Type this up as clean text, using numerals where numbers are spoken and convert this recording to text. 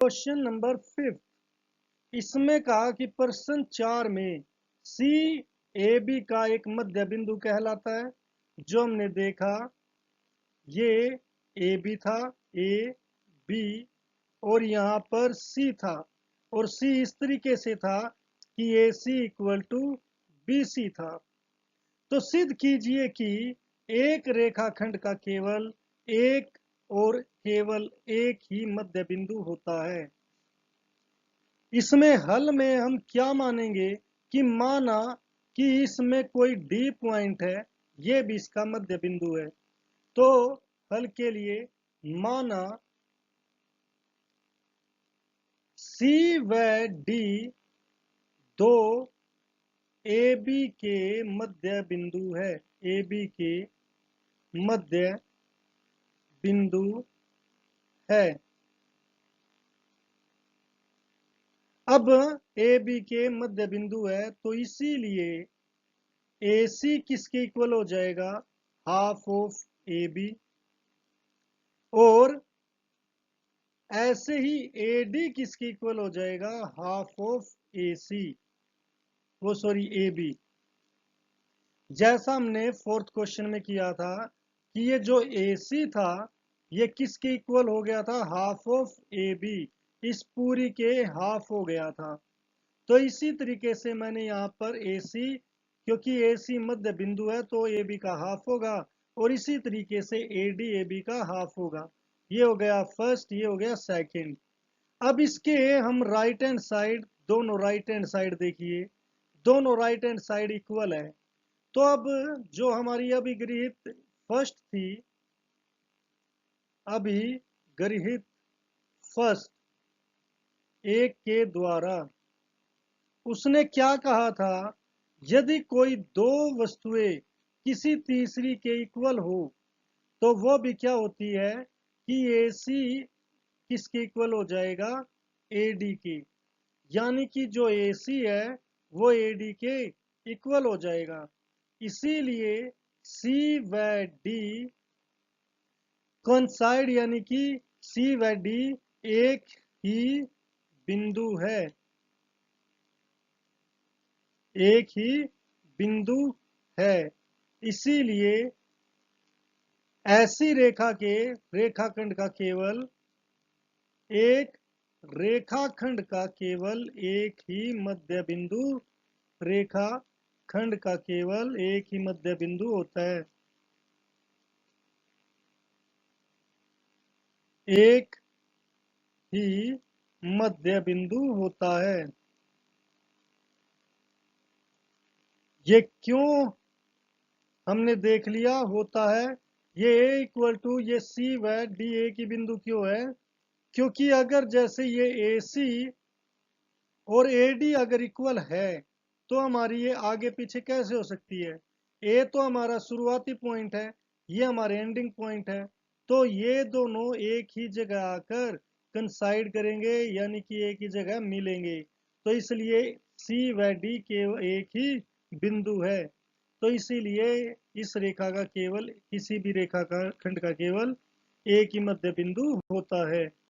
Question number 5 इसमें कहा कि प्रश्न 4 में सी ए बी का एक मध्य बिंदु कहलाता है। जो हमने देखा ये ए बी था, ए बी, और यहाँ पर सी था, और सी इस तरीके से था कि ए सी इक्वल टू बी सी था। तो सिद्ध कीजिए कि एक रेखाखंड का केवल एक और केवल एक ही मध्य बिंदु होता है। इसमें हल में हम क्या मानेंगे कि माना कि इसमें कोई डी पॉइंट है, ये भी इसका मध्य बिंदु है। तो हल के लिए माना सी व डी दो ए बी के मध्य बिंदु है, ए बी के मध्य बिंदु है। अब ए बी के मध्य बिंदु है तो इसीलिए ए सी किसके इक्वल हो जाएगा, हाफ ऑफ ए बी, और ऐसे ही ए डी किसके इक्वल हो जाएगा, हाफ ऑफ ए सी, वो सॉरी ए बी। जैसा हमने फोर्थ क्वेश्चन में किया था कि ये जो ए सी था ये किसके इक्वल हो गया था, हाफ ऑफ ए बी, इस पूरी के हाफ हो गया था। तो इसी तरीके से मैंने यहाँ पर ए सी, क्योंकि ए सी मध्य बिंदु है तो ए बी का हाफ होगा, और इसी तरीके से ए डी ए बी का हाफ होगा। ये हो गया फर्स्ट, ये हो गया सेकंड। अब इसके हम राइट हैंड साइड, दोनों राइट हैंड साइड देखिए, दोनों राइट हैंड साइड इक्वल है। तो अब जो हमारी अभी गृहित फर्स्ट थी, अभी गृहित फर्स्ट एक के द्वारा उसने क्या कहा था, यदि कोई दो वस्तुएं किसी तीसरी के इक्वल हो तो वो भी क्या होती है कि ए सी किसके इक्वल हो जाएगा, ए डी के, यानी कि जो ए सी है वो ए डी के इक्वल हो जाएगा। इसीलिए सी व डी कोइंसाइड, यानी कि सी व डी एक ही बिंदु है, एक ही बिंदु है। इसीलिए ऐसी रेखा के रेखाखंड का केवल एक रेखाखंड का केवल एक ही मध्य बिंदु, रेखाखंड का केवल एक ही मध्य बिंदु होता है, एक ही मध्य बिंदु होता है। ये क्यों हमने देख लिया होता है, ये ए इक्वल टू ये सी व डी ए की बिंदु क्यों है, क्योंकि अगर जैसे ये ए सी और ए डी अगर इक्वल है तो हमारी ये आगे पीछे कैसे हो सकती है। ए तो हमारा शुरुआती पॉइंट है, ये हमारे एंडिंग पॉइंट है, तो ये दोनों एक ही जगह आकर कंसाइड करेंगे, यानी कि एक ही जगह मिलेंगे। तो इसलिए सी व डी के एक ही बिंदु है। तो इसीलिए इस रेखा का केवल, किसी भी रेखा का खंड का केवल एक ही मध्य बिंदु होता है।